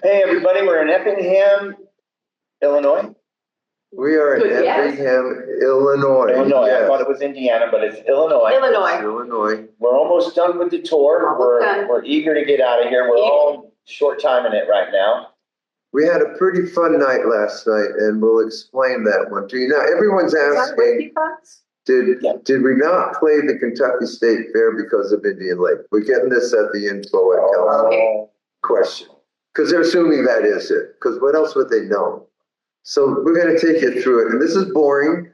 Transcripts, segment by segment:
Hey, everybody, we're in Effingham, Illinois. We are in Good guess. Effingham, Illinois. Illinois. Yes. I thought it was Indiana, but it's Illinois. Illinois. Illinois. We're almost done with the tour. Almost done. We're eager to get out of here. We're all short timing it right now. We had a pretty fun night last night, and we'll explain that one to you. Now, everyone's asking, did we not play the Kentucky State Fair because of Indian Lake? We're getting this at the info at Cowsills. Question. Because they're assuming that is it. Because what else would they know? So we're going to take you through it. And this is boring.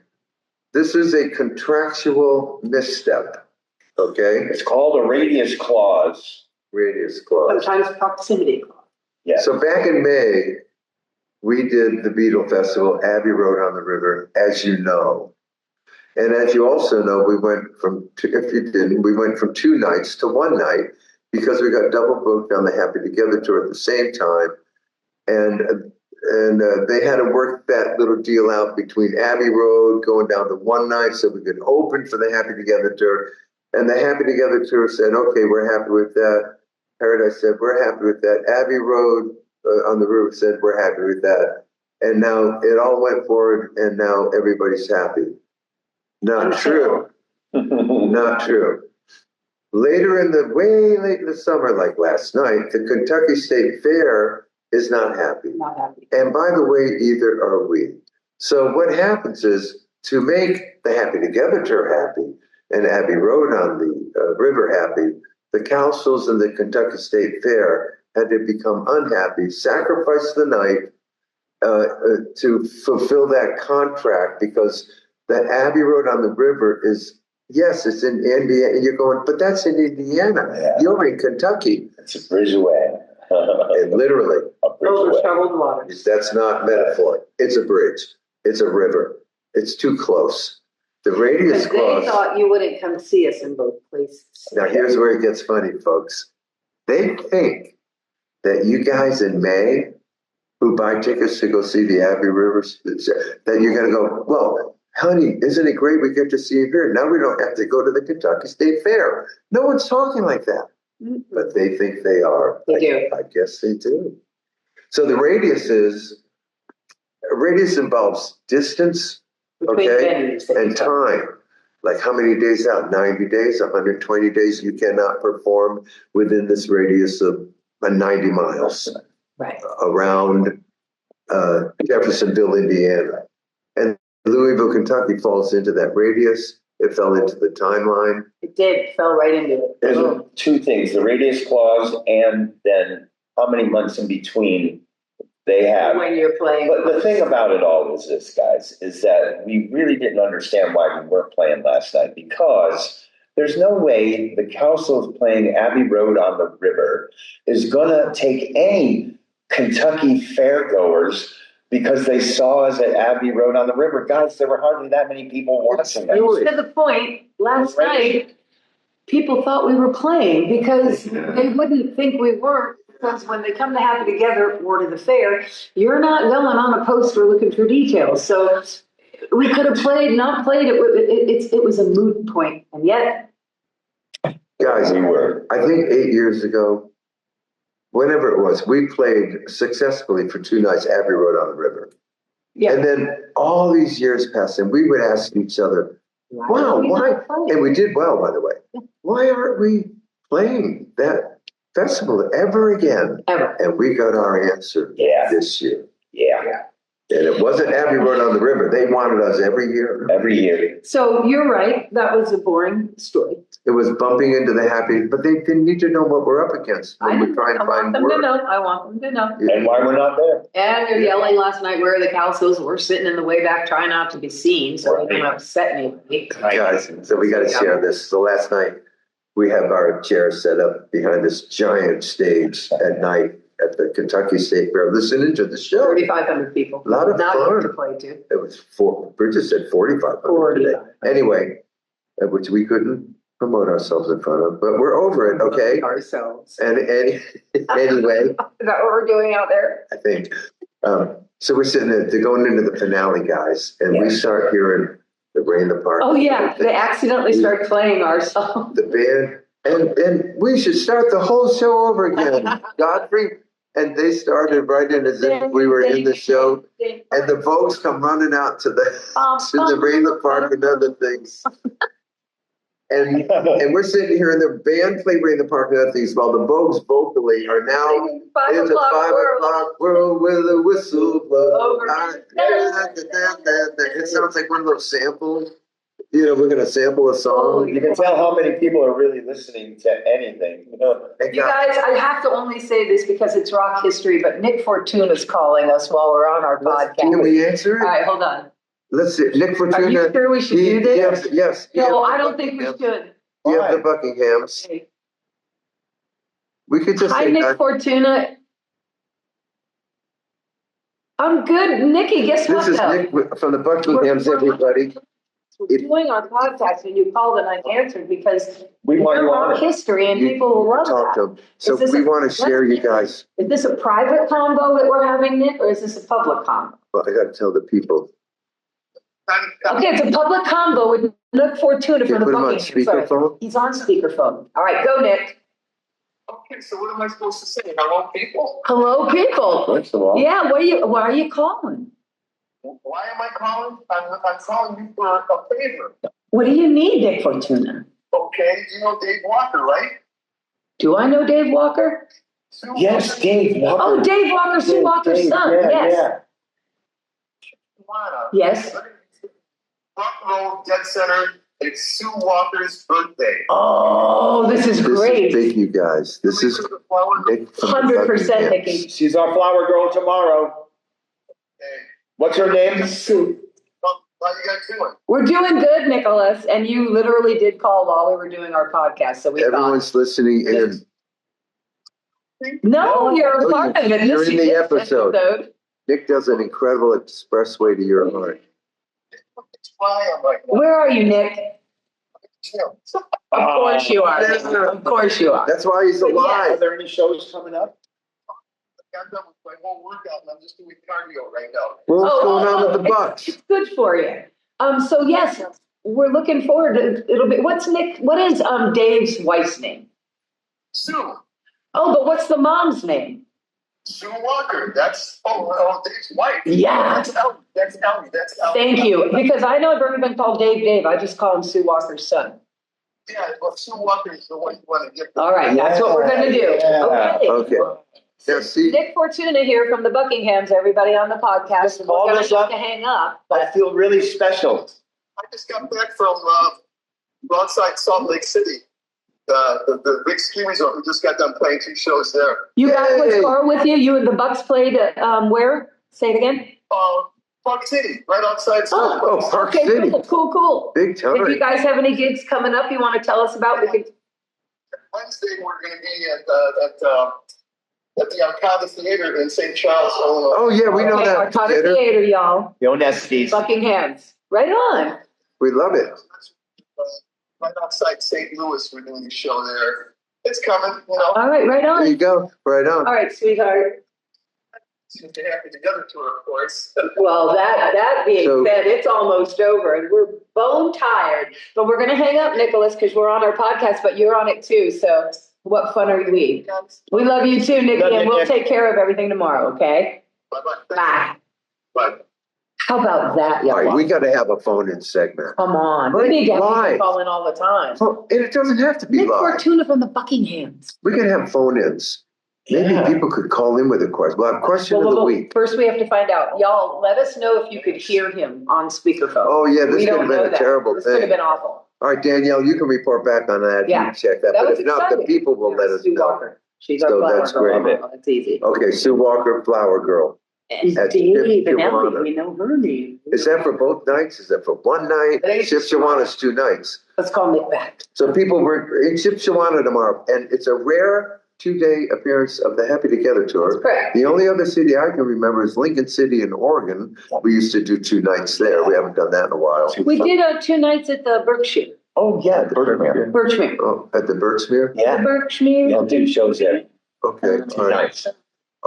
This is a contractual misstep. Okay? It's called a radius clause. Radius clause. Sometimes proximity clause. Yeah. So back in May, we did the Beetle Festival, Abbey Road on the River, as you know. And as you also know, we went from two nights to one night because we got double booked on the Happy Together tour at the same time. And they had to work that little deal out between Abbey Road going down to one night so we could open for the Happy Together tour. And the Happy Together tour said, okay, we're happy with that. Paradise said, we're happy with that. Abbey Road on the River said, we're happy with that. And now it all went forward, and now everybody's happy. Not true. Not true. Way late in the summer, like last night, the Kentucky State Fair is not happy. Not happy. And by the way, either are we. So what happens is, to make the Happy Together tour happy and Abbey Road on the river happy, the Cowsills and the Kentucky State Fair had to become unhappy, sacrifice the night to fulfill that contract, because the Abbey Road on the river is, yes, it's in Indiana. And you're going, but that's in Indiana. Yeah. You're in Kentucky. It's a bridge away. Literally. A bridge away. Troubled waters. That's not metaphor. It's a bridge. It's a river. It's too close. The radius clause. They thought you wouldn't come see us in both places. Now, here's where it gets funny, folks. They think that you guys in May who buy tickets to go see the Abbey Rivers, that you're going to go, well, honey, isn't it great we get to see you here? Now we don't have to go to the Kentucky State Fair. No one's talking like that. Mm-hmm. But they think they are. They do. I guess they do. So the radius involves distance, okay, and time. Like how many days out? 90 days, 120 days. You cannot perform within this radius of 90 miles. Right. Around Jeffersonville, Indiana. And Louisville, Kentucky falls into that radius. It fell into the timeline. It did, fell right into it. There's two things, the radius clause and then how many months in between they have. When you're playing. But the thing about it all is this, guys, is that we really didn't understand why we weren't playing last night, because there's no way the Cowsills playing Abbey Road on the River is going to take any Kentucky fairgoers because they saw us at Abbey Road on the River. Guys, there were hardly that many people watching us. To the point, last night, people thought we were playing because they wouldn't think we weren't. Because when they come to Happy Together or to the fair, you're not going on a poster looking for details. So we could have played, not played. It was a moot point. And yet. Guys, I think 8 years ago, whenever it was, we played successfully for 2 nights Abbey Road on the River. Yeah. And then all these years passed, and we would ask each other, wow, why? And we did well, by the way. Yeah. Why aren't we playing that festival ever again? Ever. And we got our answer this year. Yeah. And it wasn't Abbey Road on the River. They wanted us every year. Every year. So you're right. That was a boring story. It was bumping into the Happy, but they didn't need to know what we're up against when we're trying to find work. I want them to know. Yeah. And why we're not there. And they're yelling last night where the Cowsills were sitting in the way back trying not to be seen, so they didn't upset anybody. Guys, so we got to share this. So last night, we have our chairs set up behind this giant stage at night at the Kentucky State Fair, listening to the show. 3,500 people. A lot of fun. To play to. It was Bridget said 4,500 today. Anyway, which we couldn't promote ourselves in front of, but we're over it, okay? Ourselves. And anyway. Is that what we're doing out there? I think. So we're sitting there, they're going into the finale, guys, and we start hearing the Rain in the Park. Oh, yeah. They accidentally start playing our song. The band. And we should start the whole show over again. Godfrey, And they started right in as if we were in the show. And the folks come running out to the Rayla Park and other things. And we're sitting here in the band playing in the park and other things while the Vogues vocally are now in the 5 o'clock world with a whistle blow. It sounds like one of those samples. You know, we're going to sample a song. You can tell how many people are really listening to anything. You guys, I have to only say this because it's rock history, but Nick Fortuna's calling us while we're on our podcast. Can we answer it? All right, hold on. Let's see. Nick Fortuna. Are you sure we should do this? Yes. No, I don't think we should. You have the Buckinghams. Okay. We could just Hi, say Nick Fortuna. I'm good. Nikki, guess what? This is Nick from the Buckinghams, everybody. We're doing our podcast and you called and I answered because we want you on history and people will love that. To them. So we want to share you guys. Is this a private combo that we're having, Nick, or is this a public combo? Well, I got to tell the people. Okay, it's a public combo with Nick Fortuna from the Buckingham. Speakerphone? He's on speakerphone. All right, go, Nick. Okay, so what am I supposed to say? Hello, people? Hello, people. First of all. Yeah, why are you calling? Why am I calling? I'm calling you for a favor. What do you need, Nick Fortuna? Okay, you know Dave Walker, right? Do I know Dave Walker? Yes, Dave Walker. Oh, Dave Walker, Sue Walker's son. Yeah, yes. Yeah. Yes. Front row, dead center. It's Sue Walker's birthday. Oh, this is great. This is big, you guys. This is Nick from 100% Nikki. She's our flower girl tomorrow. Hey. What's her name? Sue. How you guys doing? We're doing good, Nicholas. And you literally did call while we were doing our podcast. So everyone's listening in. No, you're a part of it. You're in the episode. Nick does an incredible expressway to your heart. Where are you, Nick? Of course you are. Of course you are. That's why he's alive. Are there any shows coming up? I got done with my whole workout and I'm just doing cardio right now. Well, what's going on with the Bucks? It's good for you. So yes, we're looking forward to it'll be what is Dave's wife's name? Sue. Oh, but what's the mom's name? Sue Walker. That's Dave's wife. Yeah. That's Ellie. That's Ellie. Thank you. Because I know I've never been called Dave. I just call him Sue Walker's son. Yeah, well, Sue Walker is the one you want to get. All right, that's what we're gonna do. Yeah. Okay. So Nick Fortuna here from the Buckinghams, everybody on the podcast. We're going to have to hang up. But I feel really special. I just got back from outside Salt Lake City. The big ski resort. We just got done playing 2 shows there. You got which car with you? You and the Bucks played at where? Say it again. Park City, right outside. Park City. Cool. Big time. If you guys have any gigs coming up you want to tell us about, we can. Wednesday we're going to be at the Arcada Theater in St. Charles, Illinois. Oh yeah, we know that. Arcada Theater, y'all. Yo, Nesties. Buckinghams. Right on. We love it. Right outside St. Louis, we're doing a show there. It's coming, you know. All right, right on. There you go. Right on. All right, sweetheart. Since the Happy Together tour, of course. Well, that being said, it's almost over and we're bone tired. But we're going to hang up, Nicholas, because we're on our podcast, but you're on it too. So what fun are we? We love you too, Nikki, and we'll take care of everything tomorrow, okay? Bye-bye. Bye. Bye. How about that, y'all? All right, we got to have a phone-in segment. Come on. We need to have people call in all the time. Oh, and it doesn't have to be Nick live. Fortuna from the Buckinghams. We could have phone-ins. Maybe people could call in with a question. Well, question of the week. First, we have to find out. Y'all, let us know if you could hear him on speakerphone. Oh, yeah, this could have been a terrible thing. This could have been awful. All right, Danielle, you can report back on that. Yeah. You can check that. That But was if not, the exciting. people will let us Sue know. Walker. She's our So flower that's girl. great. It's easy. Okay, Sue Walker, Flower Girl. And At Dave Ship and Ellie, Shawana. we know her name. Is that for both nights? Is that for one night? I think it's Ship Shawana's 2 nights. Let's call Nick back. So people were in Ship Shawana tomorrow, and it's a rare 2-day appearance of the Happy Together tour. Correct. The only other city I can remember is Lincoln City in Oregon. We used to do 2 nights there. We haven't done that in a while. We did 2 nights at the Berkshire. Oh, yeah, the Birchmere. Birchmere. Oh, at the Birchmere? Yeah. The Berkshire. They'll do shows there. Okay. All right. Nice.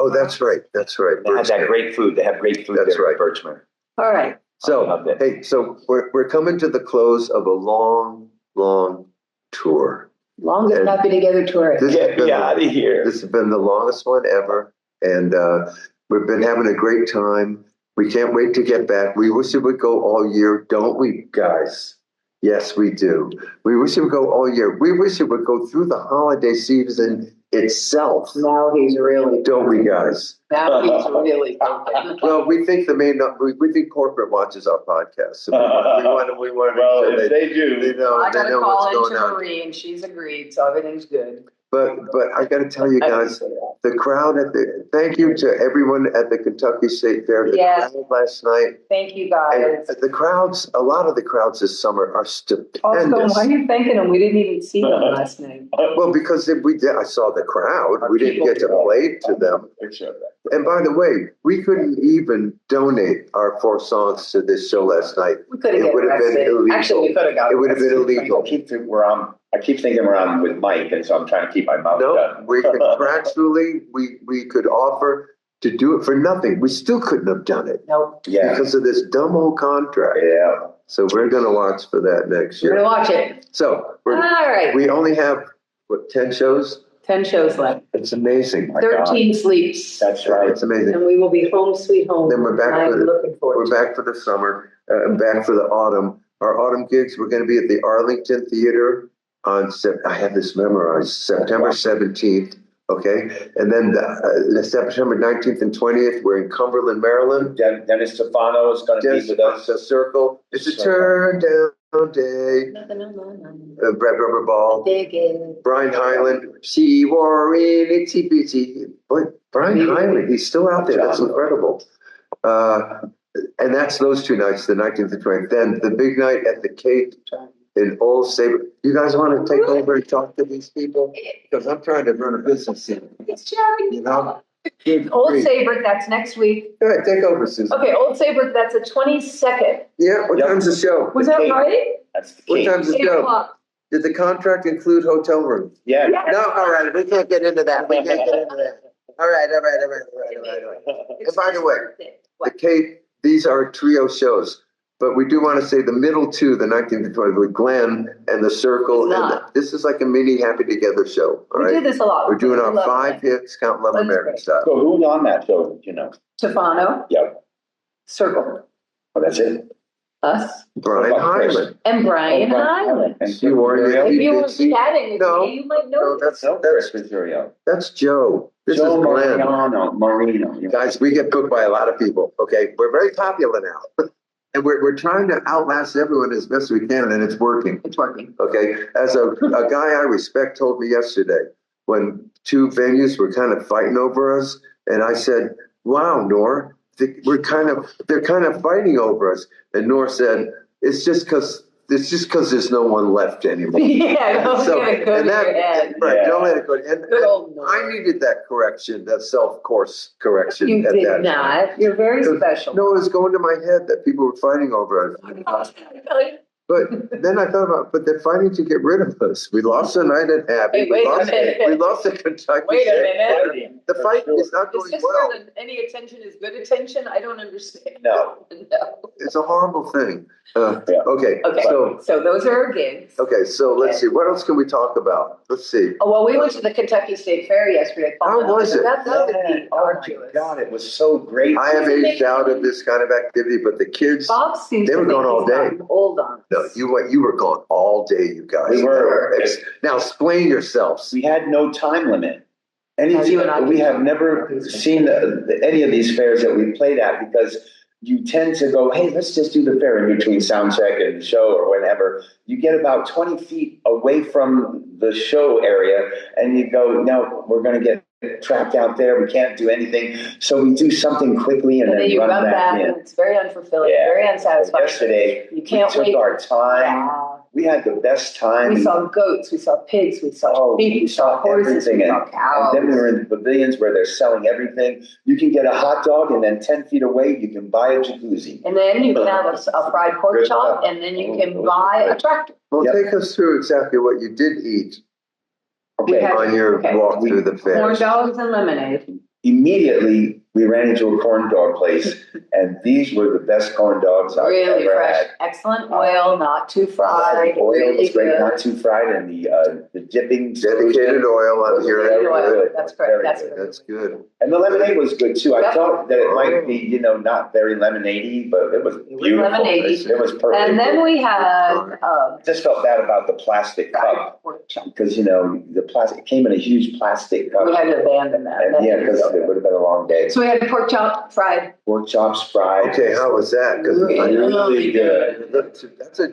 Oh, that's right. That's right. They have that great food. They have great food That's there right. at Birchmere. All right. So, hey, so we're coming to the close of a long, long tour. Longest And Happy Together tour. This has Get been me out of here. This has been the longest one ever. And we've been having a great time. We can't wait to get back. We wish it would go all year, don't we, guys? Yes, we do. We wish it would go all year. We wish it would go through the holiday season itself. Now he's really. Don't we, guys? Now he's really talking. Well, we think we think corporate watches our podcast. So we want to Well, make sure if they do, they know, I they gotta know call what's into going on. Marie and she's agreed, so everything's good. But I got to tell you guys, the crowd thank you to everyone at the Kentucky State Fair. The Yes. crowd last night. Thank you And guys. the crowds, a lot of the crowds this summer are stupendous. Also, why are you thanking them? We didn't even see them last night. Well, because I saw the crowd. We didn't get to play to them. And by the way, we couldn't even donate our 4 songs to this show last night. We could have It would have been illegal. Actually, we could have got. It would have been illegal. I keep thinking where I'm with Mike, and so I'm trying to keep my mouth No, shut. we contractually, we could offer to do it for nothing. We still couldn't have done it Nope. Yeah, because of this dumb old contract. yeah. So we're going to watch for that next We're year. gonna watch it. So All right. we only have, 10 shows? 10 shows left. It's amazing. My God. 13 sleeps. That's right. It's amazing. And we will be home sweet home. Then we're back I'm for the- looking forward We're to back for the summer, back for the autumn. Our autumn gigs, we're going to be at the Arlington Theater on, I have this memorized, September 17th, okay? And then the September 19th and 20th, we're in Cumberland, Maryland. Dennis Stefano is going to be with us. The Circle. It's a turn down day. it. Red Rubber Ball. Dig it. Brian Hyland. She wore in itsy bitsy. Boy, Brian Hyland, he's still out there. That's incredible. And that's those 2 nights, the 19th and 20th. Then the big night at the Cape in Old Sabre. You guys want to take over and talk to these people? Because I'm trying to run a business here. It's chatting. You know? Old Saybrook, that's next week. Go ahead, take over, Susan. Okay, Old Saybrook, that's the 22nd. Yeah, what Yep. time's the show? Was that Cape. right? That's the What key. time's the 8 show? o'clock. Did the contract include hotel room? Yeah. No, all right, we can't get into that. We can't get into that. All right. And by the way, the Cape, these are trio shows, but we do want to say the middle 2, the 19th and 20th, with Glenn and the Circle. It's And not. this is like a mini Happy Together show, all We do right? this a lot. We're doing our We love 5 it. hits, Count Love That's American great. style. So who's on that show? You know? Stefano, Yeah. Circle, Oh, that's it. us, Brian Hyland. and Brian Hyland. And You were in If the- you were Did chatting with No. me, you might No, know. that's Chris Rizzurio. Joe. This is Joe Glenn. Marino. Guys, we get booked by a lot of people, okay? We're very popular now. And we're trying to outlast everyone as best we can, and it's working. It's working. Okay, as a guy I respect told me yesterday, when 2 venues were kind of fighting over us, and I said, "Wow, Nor, they're kind of fighting over us." And Nor said, "It's just because there's no one left anymore." Yeah, don't So, get it good in and that, your head. right? Yeah. Don't let it go. And Good old Nor. I needed that correction, that self-course correction. You at did that time. not. You're very special. No, it was going to my head that people were fighting over us. But then I thought about, but they're fighting to get rid of us. We lost a night at Abbey. Hey, wait a minute. We lost a Kentucky. Wait a State minute. Fair. The fight is not Is going this well. where any attention is good attention? I don't understand. No. No. It's a horrible thing. Yeah. Okay, Okay, so those are our gigs. let's see. What else can we talk about? Let's see. Oh, well, we went to the Kentucky State Fair yesterday. How was it? That would be Oh my arduous. God, it was so great. I have aged out of this kind of activity, but the kids, Bob seems They to were think going all he's day. gotten old on us. no, you were gone all day, you guys. We were. Now explain yourselves. We had no time limit. You and I We can have talk. never seen any of these fairs that we played at, because you tend to go, hey, let's just do the fair in between sound check and the show or whenever. You get about 20 feet away from the show area and you go, no, we're going to get trapped out there. We can't do anything. So we do something quickly and And then then you run run back in. and it's very unfulfilling, Yeah. very unsatisfying. Yesterday, You can't we wait. took our time. Yeah. We had the best time. We saw goats, we saw pigs, we saw sheep, we saw horses, we everything. saw cows. And then we were in the pavilions where they're selling everything. You can get a hot dog, and then 10 feet away, you can buy a jacuzzi. And then you can have a fried pork Good chop, stuff. and then you can buy a tractor. Well, Yep. take us through exactly what you did eat We Okay, had- on your okay. walk through the fair. Corn dogs and lemonade. immediately we ran into a corn dog place, and these were the best corn dogs I've Really ever fresh, had. excellent oil, not too fried. Oil really was great, good. not too fried, and the dipping. Dedicated oil on here. Dedicated oil. Good. That's correct. Very That's good. And the lemonade was good too. I Yep. thought that it might be, not very lemonade-y, but it was beautiful. lemonade-y. It was perfect. And then we had, Just felt bad about the plastic cup, pork chop. because, the plastic, it came in a huge plastic cup. We had to abandon that. And yeah, because it would have been a long day. So we had pork chop fried. Pork chops fried. Okay, how was that? Because Really good. that's a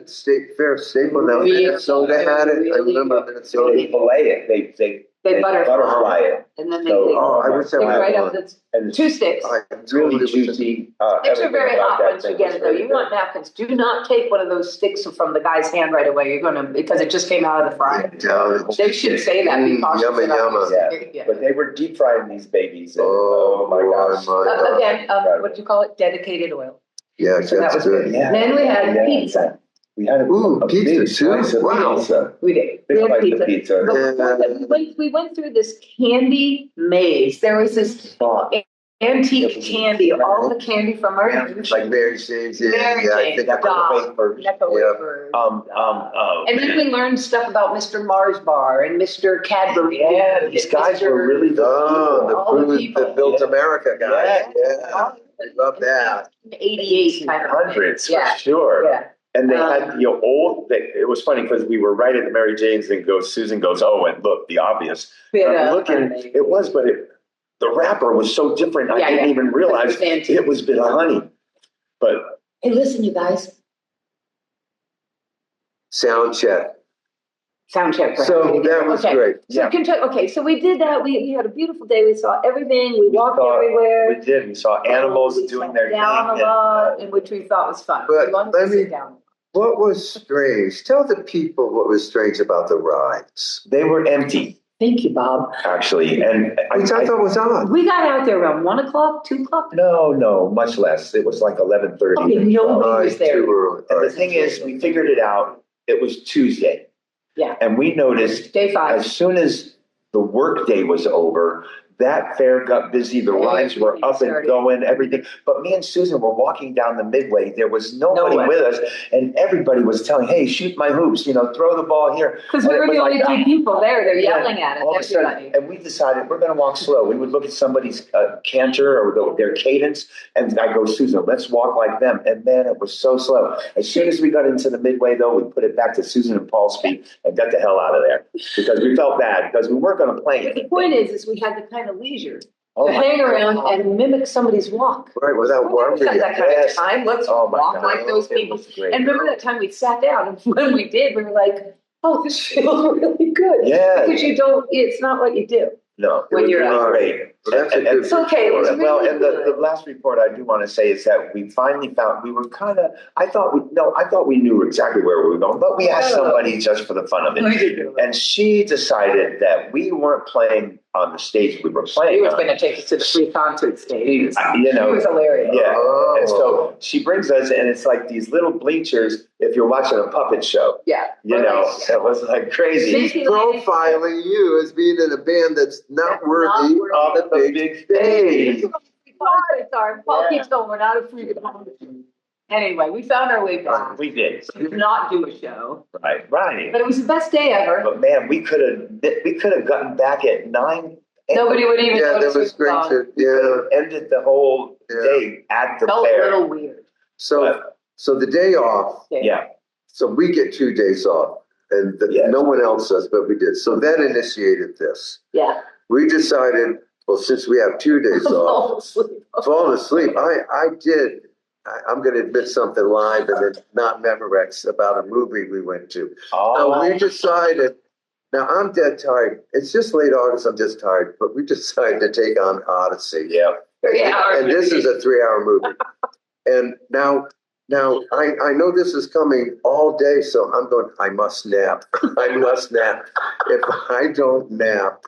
fair staple now. Really Minnesota had it. I really remember good. So they Minnesota. fillet it, They butterfly it. And then they So, I wish I take would right have up one. the And it's two sticks. really juicy. Sticks are Everything very about hot that once you thing get was it though. really You good. want napkins. Do not take one of those sticks from the guy's hand right away. You're gonna, because it just came out of the fryer. They should say that. Be cautious Yumma, about yumma. it. But they were deep frying these babies. And, Oh, my gosh. my. Again, what do you call it? Dedicated oil. Yeah, So that that's was good. good. Yeah. Then we had Yeah. pizza. We had Ooh, a pizza big too? slice of Wow. pizza. We did. Big We had slice of pizza. pizza. But before that, we went through this candy maze. There was this antique candy, all the candy from our youth. Like Mary Jane's. Yeah, Mary I Jane, think Necco Doll, wafers. Necco Yeah. wafers. And And then we learned stuff about Mr. Mars Bar and Mr. Cadbury. yeah, and these guys Mr. were really the all the the food people. that built America, guys. Yeah. Yeah. I love that. 88 kind of thing. hundreds Yeah. for sure. Yeah. And they had, it was funny because we were right at the Mary Jane's and Susan goes, oh, and look, the obvious. I'm looking, it was, but the wrapper was so different. I didn't even realize it was bit of honey. But hey, listen, you guys. Sound check. Sound check. So that was great. So Yeah. Kentucky, okay, so we did that. We had a beautiful day. We saw everything. We walked saw- everywhere. we did. We saw animals We doing sat their down thing. a lot, and which we thought was fun. But We wanted to let me- sit down. What was strange? Tell the people what was strange about the rides. They were empty, Thank you, Bob. actually. And Which I thought was odd. We got out there around 1 o'clock, 2 o'clock. no, much less. It was like 11:30. Okay, nobody was there. Too early. And the thing is, we figured it out. It was Tuesday. Yeah. And we noticed Day 5. as soon as the workday was over, that fair got busy. The rides were Everything up and started. going, everything. But me and Susan were walking down the midway. There was nobody No one. with us. And everybody was telling, hey, shoot my hoops, throw the ball here. Because we And it were was the only like, two people there. They're Yeah. yelling at all of a us, sudden, everybody. and we decided we're going to walk slow. We would look at somebody's canter or their cadence, and I go, Susan, let's walk like them. And man, it was so slow. As soon as we got into the midway, though, we put it back to Susan and Paul's speed and got the hell out of there because we felt bad because we weren't going to play The it. point is we had the kind of leisure Oh to my hang around God. and mimic somebody's walk. Right, without We never wondering. had that kind Yes. of time. Let's Oh my walk God. like those It people. was great. And remember that time we sat down, and when we did, we were like, "Oh, this feels really good." Yeah. Because you don't. It's not what you do. No, it When was you're really out. great. Well, that's a good It's okay. It was really Well, and the good. last report I do want to say is that we finally found, we were kind of, I thought we knew exactly where we were going, but we asked somebody just for the fun of We it. did do it. And she decided that we weren't playing on the stage we were He playing was on. going to take us to the free concert stage. You know, It was hilarious. Yeah, Oh. and so she brings us, and it's like these little bleachers if you're watching a puppet show. Yeah. It was like crazy. She's profiling you as being in a band that's not worthy Of of the big stage. Paul keeps going, we're not a free concert. Anyway, we found our way back. We did, We did not do a show, right. but it was the best day ever. But man, we could have gotten back at 9. Nobody would even Yeah, that notice was great. Yeah. Ended the whole Yeah. day at the Felt a fair. little weird. So the day off, Yeah, so we get 2 days off and Yes. no one else does, but we did. So that initiated this. Yeah. We decided, well, since we have 2 days off, falling asleep. I'm going to admit something live and it's not Memorex about a movie we went to. So we decided, now I'm dead tired. It's just late August. I'm just tired, but we decided to take on Odyssey. yeah. 3 hours. And this is a 3-hour movie. And now I know this is coming all day. So I'm going, I must nap. I must nap. If I don't nap,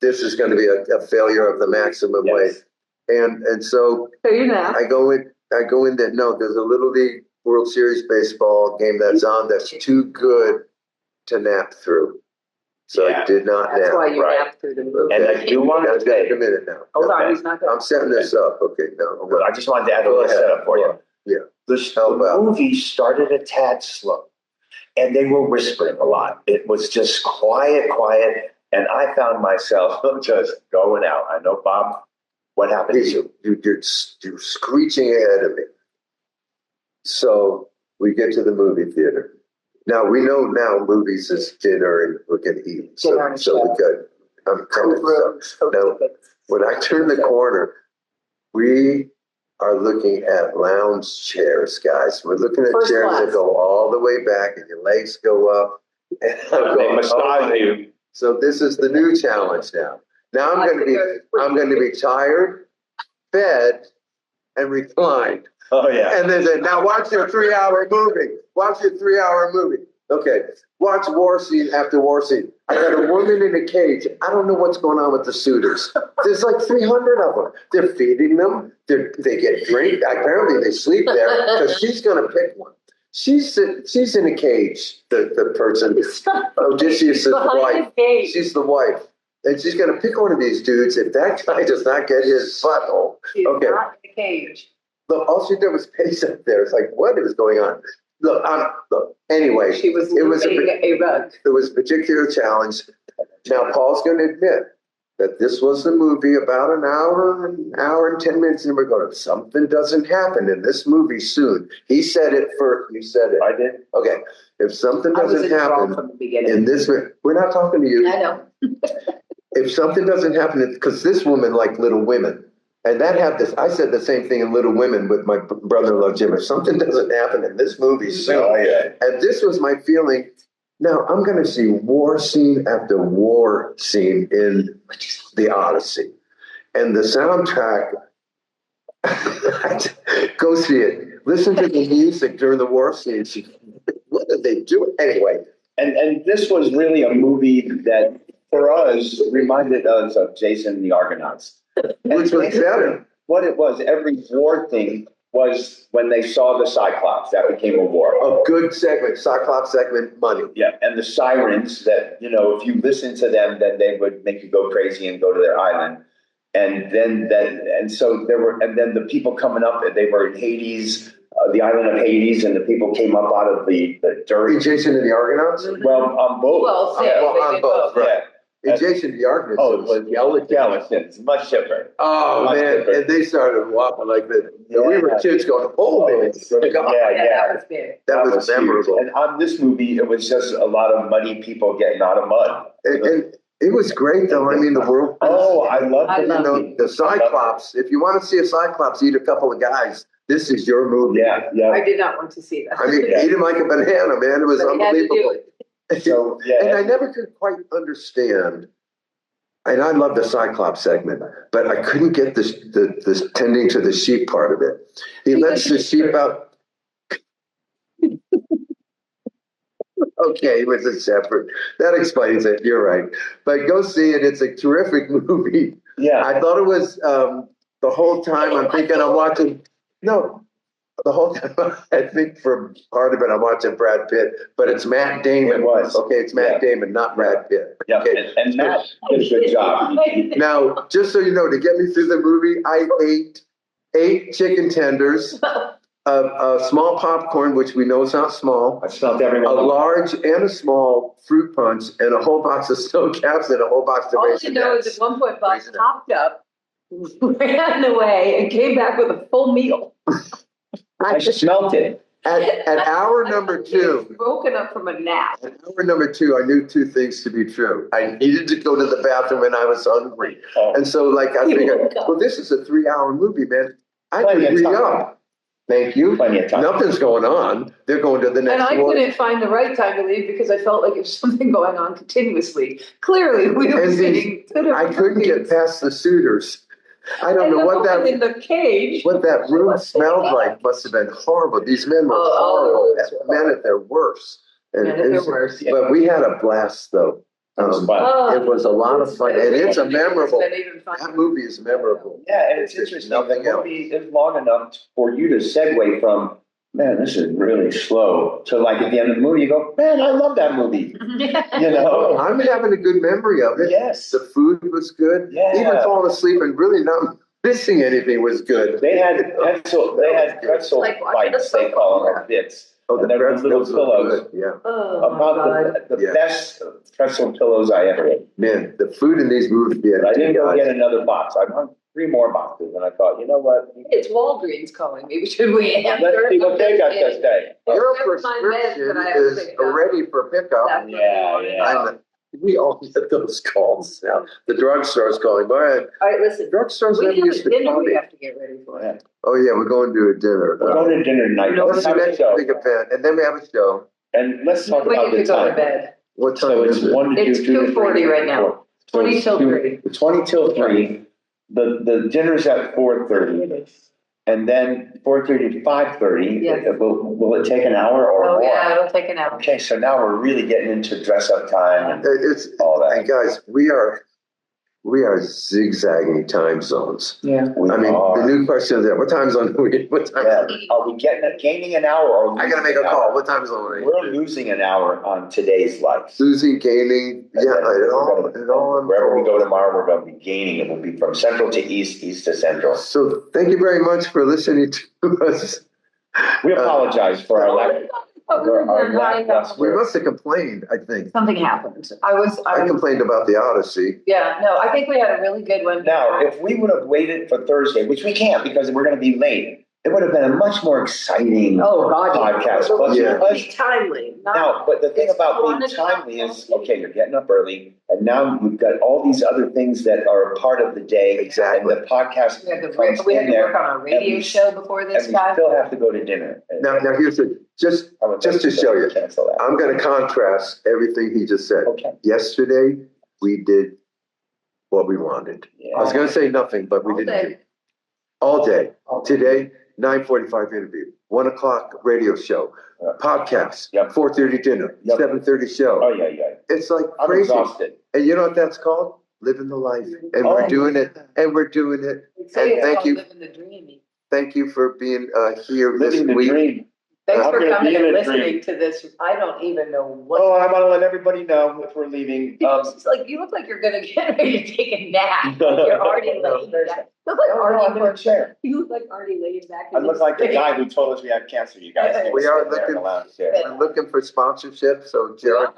this is going to be a failure of the maximum way. Yes. And so So you're not. I go in that, no, there's a Little League World Series baseball game that's on that's too good to nap through. So I did not That's nap. why you right. napped through the movie. And I do want to That's say, a minute now. Hold on, he's not I'm setting this up. Okay, no. I just wanted to add a Go little ahead. setup for you. Yeah. The movie started a tad slow, and they were whispering a lot. It was just quiet, and I found myself just going out. I know, Bob, what happened to you? You're screeching ahead of me. So we get to the movie theater. Now we know movies is dinner and we're gonna eat. So we got I'm coming stuff. Now when I turn the corner, we are looking at lounge chairs, guys. We're looking at First chairs class. that go all the way back and your legs go up. And I'm They going, massage you. So this is the new challenge now. Now I'm gonna be tired, fed, and reclined. Oh, yeah. And then now watch your 3-hour movie. Watch your 3-hour movie. Okay, watch war scene after war scene. I got a woman in a cage. I don't know what's going on with the suitors. There's like 300 of them. They're feeding them. They get drink. Apparently they sleep there because she's going to pick one. She's in a cage, the person. Odysseus' wife. She's the wife. And she's going to pick one of these dudes if that guy does not get his butthole. She's Okay. not in the cage. Look, all she did was pace up there. It's like, what is going on? Look, anyway. She was moving a rug. It was a particular challenge. Now, Paul's going to admit that this was a movie about an hour and 10 minutes, and we're going, something doesn't happen in this movie soon. He said it first. You said it. I did. Okay. If something doesn't happen from the beginning. in this, we're not talking to you. I know. If something doesn't happen, because this woman liked Little Women. And that had this, I said the same thing in Little Women with my brother-in-law, Jim. If something doesn't happen in this movie soon. Oh, yeah. And this was my feeling. Now, I'm going to see war scene after war scene in the Odyssey. And the soundtrack, go see it. Listen to the music during the war scenes. What did they do? Anyway. And this was really a movie that, for us, reminded us of Jason and the Argonauts. Which was better. What it was, every war thing was when they saw the Cyclops, that became a war. A good segment, Cyclops segment, money. Yeah, and the sirens that, if you listen to them, then they would make you go crazy and go to their island. And then the people coming up, they were in Hades, the island of Hades, and the people came up out of the dirt. Jason and the Argonauts? Well, on both. Well, on both, right. Yeah. And Jason and the Argonauts. Oh, it was Skeletons, much different. Oh, Much man. different. And they started walking like this. We were kids going, holy God. Yeah. That was big. That was memorable. And on this movie, it was just a lot of muddy people getting out of mud. And it was great, though. I mean, the world. Oh, I love it. The Cyclops. If you want to see a Cyclops eat a couple of guys, this is your movie. Yeah. I did not want to see that. I mean, eat him like a banana, man. It was But he had to do unbelievable. it. So, And I never could quite understand. And I love the Cyclops segment, but I couldn't get this tending to the sheep part of it. He lets the sheep out. Okay, it was a shepherd. That explains it. You're right. But go see it. It's a terrific movie. Yeah. I thought it was the whole time I'm thinking I'm watching. No, the whole time I think for part of it I'm watching Brad Pitt, but it's Matt Damon. It was. Okay, it's Matt Damon, not Brad Pitt. Yeah, Okay. and Matt did a good job. Now, just so you know, to get me through the movie, I ate 8 chicken tenders, a small popcorn, which we know is not small, I smelled a everyone. large and a small fruit punch, and a whole box of snow caps and a whole box of All you raisin know is nuts. at one point Bob popped up, ran away, and came back with a full meal. I smelt it. At hour number 2, Woken up from a nap. at hour number 2, I knew 2 things to be true. I needed to go to the bathroom and I was hungry. And so I figured, well, this is a 3-hour movie, man. I Plenty can of read time. up. Thank you. Plenty of time. Nothing's going on. They're going to the And next I one. couldn't find the right time to leave because I felt like there was something going on continuously. Clearly, we were And seeing I couldn't get past the suitors. I don't know what in the cage. that room smelled like. Must have been horrible. These men were horrible. Men at their worst. Men at their worst, yeah. But we had a blast, though. It was fun. It was a lot of fun, and it's a memorable. It's been even funnier. That movie is memorable. Yeah, and it's There's interesting. nothing The movie is long enough for you to segue from man, this is really slow. So like at the end of the movie, you go, man, I love that movie. You know? I'm having a good memory of it. Yes. The food was good. Yeah. Even falling asleep and really not missing anything was good. They had pretzel Like bites, they call them, or bits. Oh, the And they're pretzels little were pillows. good. Yeah. Oh, my About God. the Yeah. best pretzel pillows I ever ate. Man, the food in these movies. But I didn't go get another box. I bought 3 more boxes, and I thought, you know what? It's Walgreens calling me. Should we answer? Let's see what they got this day. Your Never mind meds prescription that I have to is pick up. ready for pickup. That's what we Yeah, wanted to yeah. know. We all get those calls now. The drugstore's calling. All right. All right, listen, Drugstores we never have used a to dinner call we me. have to get ready for. Yeah. Oh, yeah, we're going to a dinner. We're going to dinner tonight. No, Let's That's the have a next show. big event. And then we have a show. And let's talk We about get the to go to time. bed. What time So it's is it? 1 to 2, It's 2 to 3. 2:40 right now. 20 till 3. 20 till 3. The dinner's at 4:30. And then 4:30 to 5:30. Yes. Will it take an hour or Oh, more? yeah, it'll take an hour. Okay, so now we're really getting into dress up time and It's, all that. and guys, we are zigzagging time zones. Yeah. We I mean, are. the new question is, what time zone are we? What time? Yeah. Are we gaining an hour or I gotta make a losing an call. hour? What time zone are we? We're losing an hour on today's life. Losing, gaining, And yeah, then it all. wherever we go tomorrow, we're going to be gaining. It will be from central to east, east to central. So thank you very much for listening to us. We apologize for our lack. We must have complained, I think. Something happened. I complained about the Odyssey. Yeah, no, I think we had a really good one. Now, if we would have waited for Thursday, which we can't because we're going to be late, it would have been a much more exciting Oh, God. podcast. But Yeah. Be timely. now, but the thing It's about being fun. timely is, okay, you're getting up early, and now you've got all these other things that are a part of the day. Exactly. And the podcast We had to comes we had in to there, work on a radio show before this, and we guy. still have to go to dinner. Now here's the, just to show you, Cancel that. I'm gonna contrast everything he just said. Okay. Yesterday, we did what we wanted. I was gonna say nothing, but we All didn't. day. All day. Today, 9:45 interview, 1 o'clock radio show, podcast, Yep. 4:30 dinner, Yep. 7:30 show. Oh, yeah. It's like I'm crazy. exhausted. And you know what that's called? Living the life. And Oh. we're doing it. And we're doing it. Say And it's thank called you. living the dream. Thank you for being here this Living the week. dream. Thanks I'm for gonna be coming in and a listening dream. to this. I don't even know what. Oh, I want to let everybody know if we're leaving. It's like, you look like you're gonna get ready to take a nap. Like you're already laying back. You look like I'm in a chair. You look like Artie laying back. I look like the guy who told us we had cancer, you guys. He was We are sitting there in the looking- lounge chair. We're looking for sponsorship, so Jared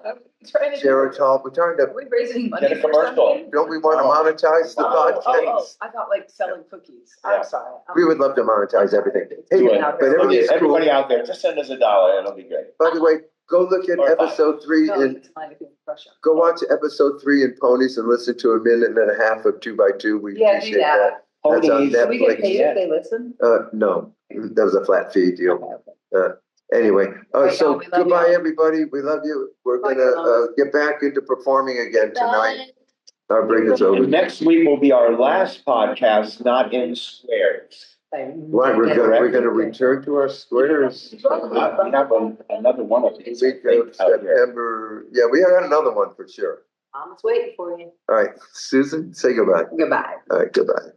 Trying to. Talk, we're trying Are to, we raising money Get a for commercial. something? don't we want to monetize the podcast? I thought like selling cookies. Yeah. I'm sorry. We would love to monetize everything. Hey, Do it. but everything's cool. Everybody out there, just send us $1. It'll be great. By the way, go look at Or five. episode 3 No, and it's mine if you crush 'em. go watch episode 3 in Ponies and listen to a minute and a half of 2x2. We Yeah, do appreciate that. that. That's on Ponies. Do we get Netflix. paid if they listen? No, that was a flat fee deal. Okay. Anyway, Right, so y'all, we love goodbye, y'all. everybody. We love you. We're Bye, gonna Columbus. get back into performing again tonight. Our break is over. And next week will be our last podcast, not in squares. Right, we're gonna return to our squares. We have another one of these. I Week think, of out here. September. Yeah, we got another one for sure. I'm just waiting for you. All right, Susan, say goodbye. Goodbye. All right, goodbye.